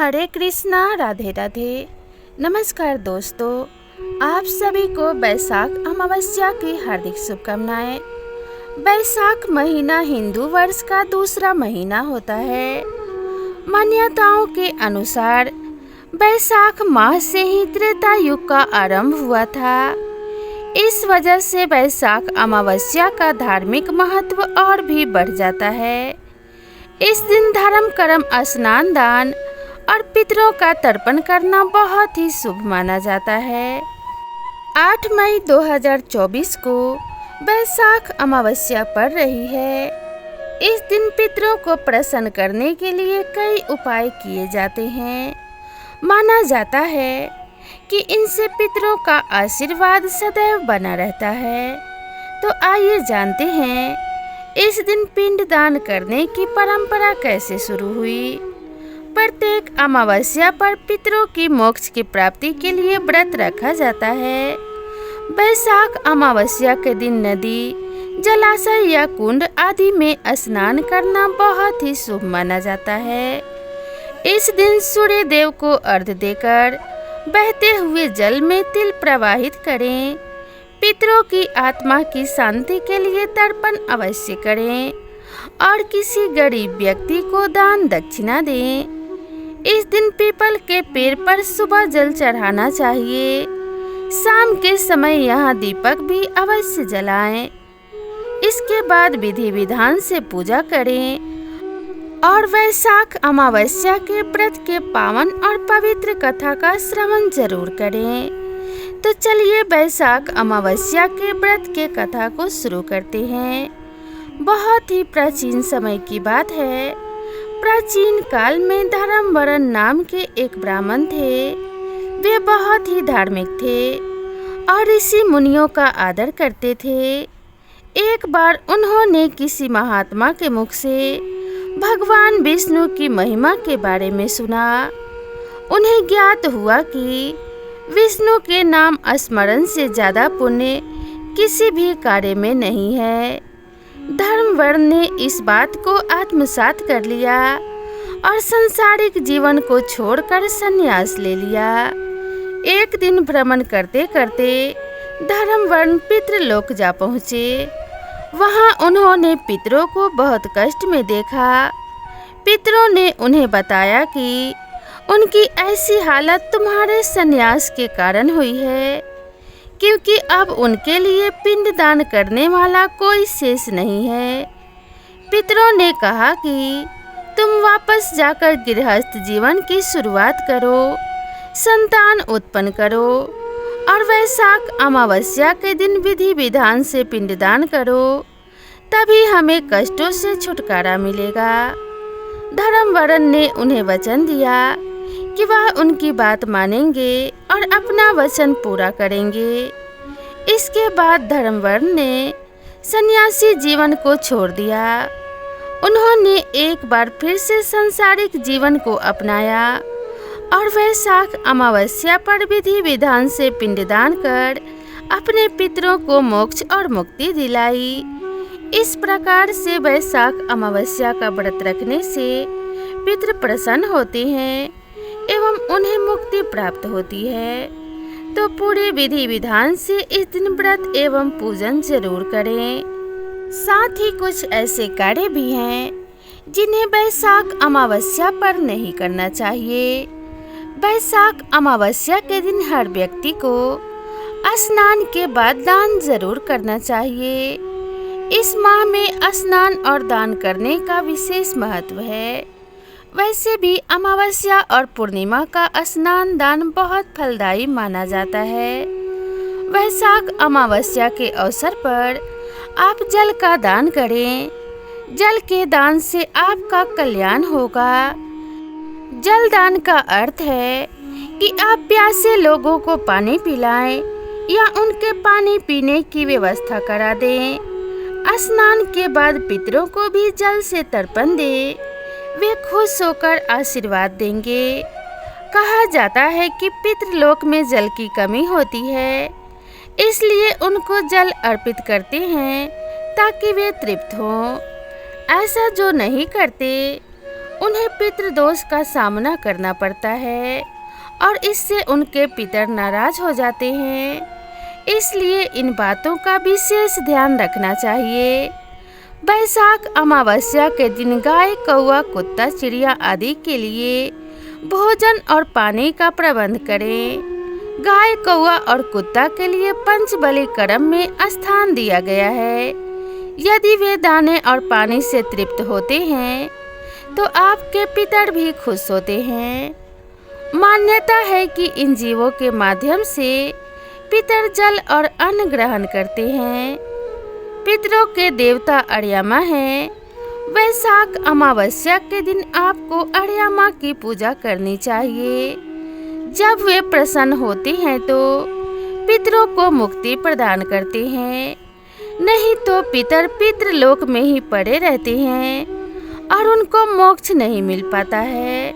हरे कृष्णा, राधे राधे। नमस्कार दोस्तों, आप सभी को वैशाख अमावस्या की हार्दिक शुभकामनाएं। वैशाख महीना हिंदू वर्ष का दूसरा महीना होता है। मान्यताओं के अनुसार वैशाख माह से ही त्रेता युग का आरंभ हुआ था। इस वजह से वैशाख अमावस्या का धार्मिक महत्व और भी बढ़ जाता है। इस दिन धर्म कर्म, स्नान दान और पितरों का तर्पण करना बहुत ही शुभ माना जाता है। 8 मई 2024 को वैशाख अमावस्या पड़ रही है। इस दिन पितरों को प्रसन्न करने के लिए कई उपाय किए जाते हैं। माना जाता है कि इनसे पितरों का आशीर्वाद सदैव बना रहता है। तो आइए जानते हैं इस दिन पिंड दान करने की परंपरा कैसे शुरू हुई। प्रत्येक अमावस्या पर पितरों की मोक्ष की प्राप्ति के लिए व्रत रखा जाता है। वैशाख अमावस्या के दिन नदी, जलाशय या कुंड आदि में स्नान करना बहुत ही शुभ माना जाता है। इस दिन सूर्य देव को अर्घ्य देकर बहते हुए जल में तिल प्रवाहित करें। पितरों की आत्मा की शांति के लिए तर्पण अवश्य करें और किसी गरीब व्यक्ति को दान दक्षिणा दें। इस दिन पीपल के पेड़ पर सुबह जल चढ़ाना चाहिए। शाम के समय यहाँ दीपक भी अवश्य जलाएं। इसके बाद विधि विधान से पूजा करें और वैशाख अमावस्या के व्रत के पावन और पवित्र कथा का श्रवण जरूर करें। तो चलिए वैशाख अमावस्या के व्रत के कथा को शुरू करते हैं। बहुत ही प्राचीन समय की बात है। प्राचीन काल में धर्मवरण नाम के एक ब्राह्मण थे। वे बहुत ही धार्मिक थे और ऋषि मुनियों का आदर करते थे। एक बार उन्होंने किसी महात्मा के मुख से भगवान विष्णु की महिमा के बारे में सुना। उन्हें ज्ञात हुआ कि विष्णु के नाम स्मरण से ज्यादा पुण्य किसी भी कार्य में नहीं है। धर्मवर्ण ने इस बात को आत्मसात कर लिया और सांसारिक जीवन को छोड़कर संन्यास ले लिया। एक दिन भ्रमण करते करते धर्मवर्ण पितृलोक जा पहुँचे। वहाँ उन्होंने पितरों को बहुत कष्ट में देखा। पितरों ने उन्हें बताया कि उनकी ऐसी हालत तुम्हारे संन्यास के कारण हुई है, क्योंकि अब उनके लिए पिंड दान करने वाला कोई शेष नहीं है। पितरों ने कहा कि तुम वापस जाकर गृहस्थ जीवन की शुरुआत करो, संतान उत्पन्न करो और वैशाख अमावस्या के दिन विधि विधान से पिंडदान करो, तभी हमें कष्टों से छुटकारा मिलेगा। धर्मवरण ने उन्हें वचन दिया कि वह उनकी बात मानेंगे और अपना वचन पूरा करेंगे। इसके बाद धर्मवर्ण ने सन्यासी जीवन को छोड़ दिया। उन्होंने एक बार फिर से सांसारिक जीवन को अपनाया और वैशाख अमावस्या पर विधि विधान से पिंडदान कर अपने पितरों को मोक्ष और मुक्ति दिलाई। इस प्रकार से वैशाख अमावस्या का व्रत रखने से पितृ प्रसन्न होते हैं एवं उन्हें मुक्ति प्राप्त होती है। तो पूरे विधि विधान से इस दिन व्रत एवं पूजन जरूर करें। साथ ही कुछ ऐसे कार्य भी हैं जिन्हें वैशाख अमावस्या पर नहीं करना चाहिए। वैशाख अमावस्या के दिन हर व्यक्ति को स्नान के बाद दान जरूर करना चाहिए। इस माह में स्नान और दान करने का विशेष महत्व है। वैसे भी अमावस्या और पूर्णिमा का स्नान दान बहुत फलदायी माना जाता है। वैशाख अमावस्या के अवसर पर आप जल का दान करें। जल के दान से आपका कल्याण होगा। जल दान का अर्थ है कि आप प्यासे लोगों को पानी पिलाएं या उनके पानी पीने की व्यवस्था करा दें। स्नान के बाद पितरों को भी जल से तर्पण दें। वे खुश होकर आशीर्वाद देंगे। कहा जाता है कि पितृलोक में जल की कमी होती है, इसलिए उनको जल अर्पित करते हैं ताकि वे तृप्त हों। ऐसा जो नहीं करते उन्हें पितृदोष का सामना करना पड़ता है और इससे उनके पितर नाराज हो जाते हैं। इसलिए इन बातों का विशेष ध्यान रखना चाहिए। बैसाख अमावस्या के दिन गाय, कौवा, कुत्ता, चिड़िया आदि के लिए भोजन और पानी का प्रबंध करें। गाय, कौवा और कुत्ता के लिए पंचबली क्रम में स्थान दिया गया है। यदि वे दाने और पानी से तृप्त होते हैं तो आपके पितर भी खुश होते हैं। मान्यता है कि इन जीवों के माध्यम से पितर जल और अन्न ग्रहण करते हैं। पितरों के देवता अड़ियामा हैं। वैशाख अमावस्या के दिन आपको अड़ियामा की पूजा करनी चाहिए। जब वे प्रसन्न होते हैं तो पितरों को मुक्ति प्रदान करते हैं, नहीं तो पितर पितृलोक में ही पड़े रहते हैं और उनको मोक्ष नहीं मिल पाता है।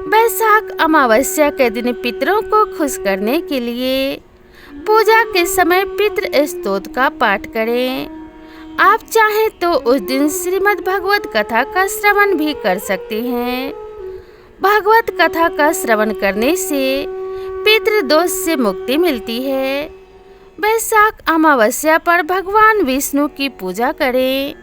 बैसाख अमावस्या के दिन पितरों को खुश करने के लिए पूजा के समय पितृ स्तोत्र का पाठ करें। आप चाहें तो उस दिन श्रीमद् भागवत कथा का श्रवण भी कर सकते हैं। भागवत कथा का श्रवण करने से पितृदोष से मुक्ति मिलती है। बैसाख अमावस्या पर भगवान विष्णु की पूजा करें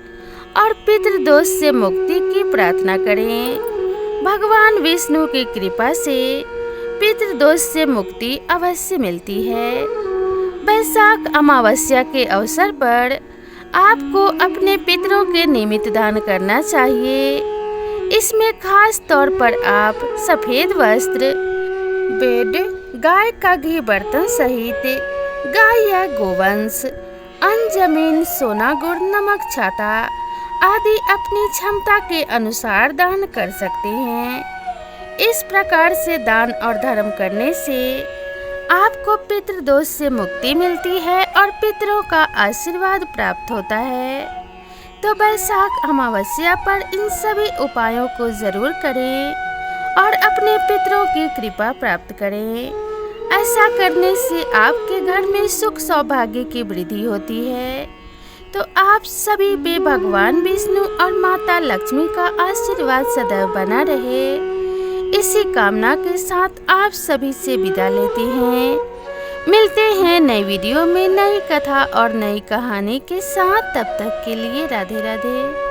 और पितृदोष से मुक्ति की प्रार्थना करें। भगवान विष्णु की कृपा से पितृदोष से मुक्ति अवश्य मिलती है। बैसाख अमावस्या के अवसर पर आपको अपने पितरों के निमित्त दान करना चाहिए। इसमें खास तौर पर आप सफेद वस्त्र, बेड, गाय का घी बर्तन सहित गाय या गोवंश, अन्न, जमीन, सोना, गुड़, नमक, छाता आदि अपनी क्षमता के अनुसार दान कर सकते हैं। इस प्रकार से दान और धर्म करने से आपको पितृदोष से मुक्ति मिलती है और पितरों का आशीर्वाद प्राप्त होता है। तो बैसाख अमावस्या पर इन सभी उपायों को जरूर करें और अपने पितरों की कृपा प्राप्त करें। ऐसा करने से आपके घर में सुख सौभाग्य की वृद्धि होती है। तो आप सभी पे भगवान विष्णु और माता लक्ष्मी का आशीर्वाद सदैव बना रहे, इसी कामना के साथ आप सभी से विदा लेते हैं। मिलते हैं नई वीडियो में नई कथा और नई कहानी के साथ। तब तक के लिए राधे राधे।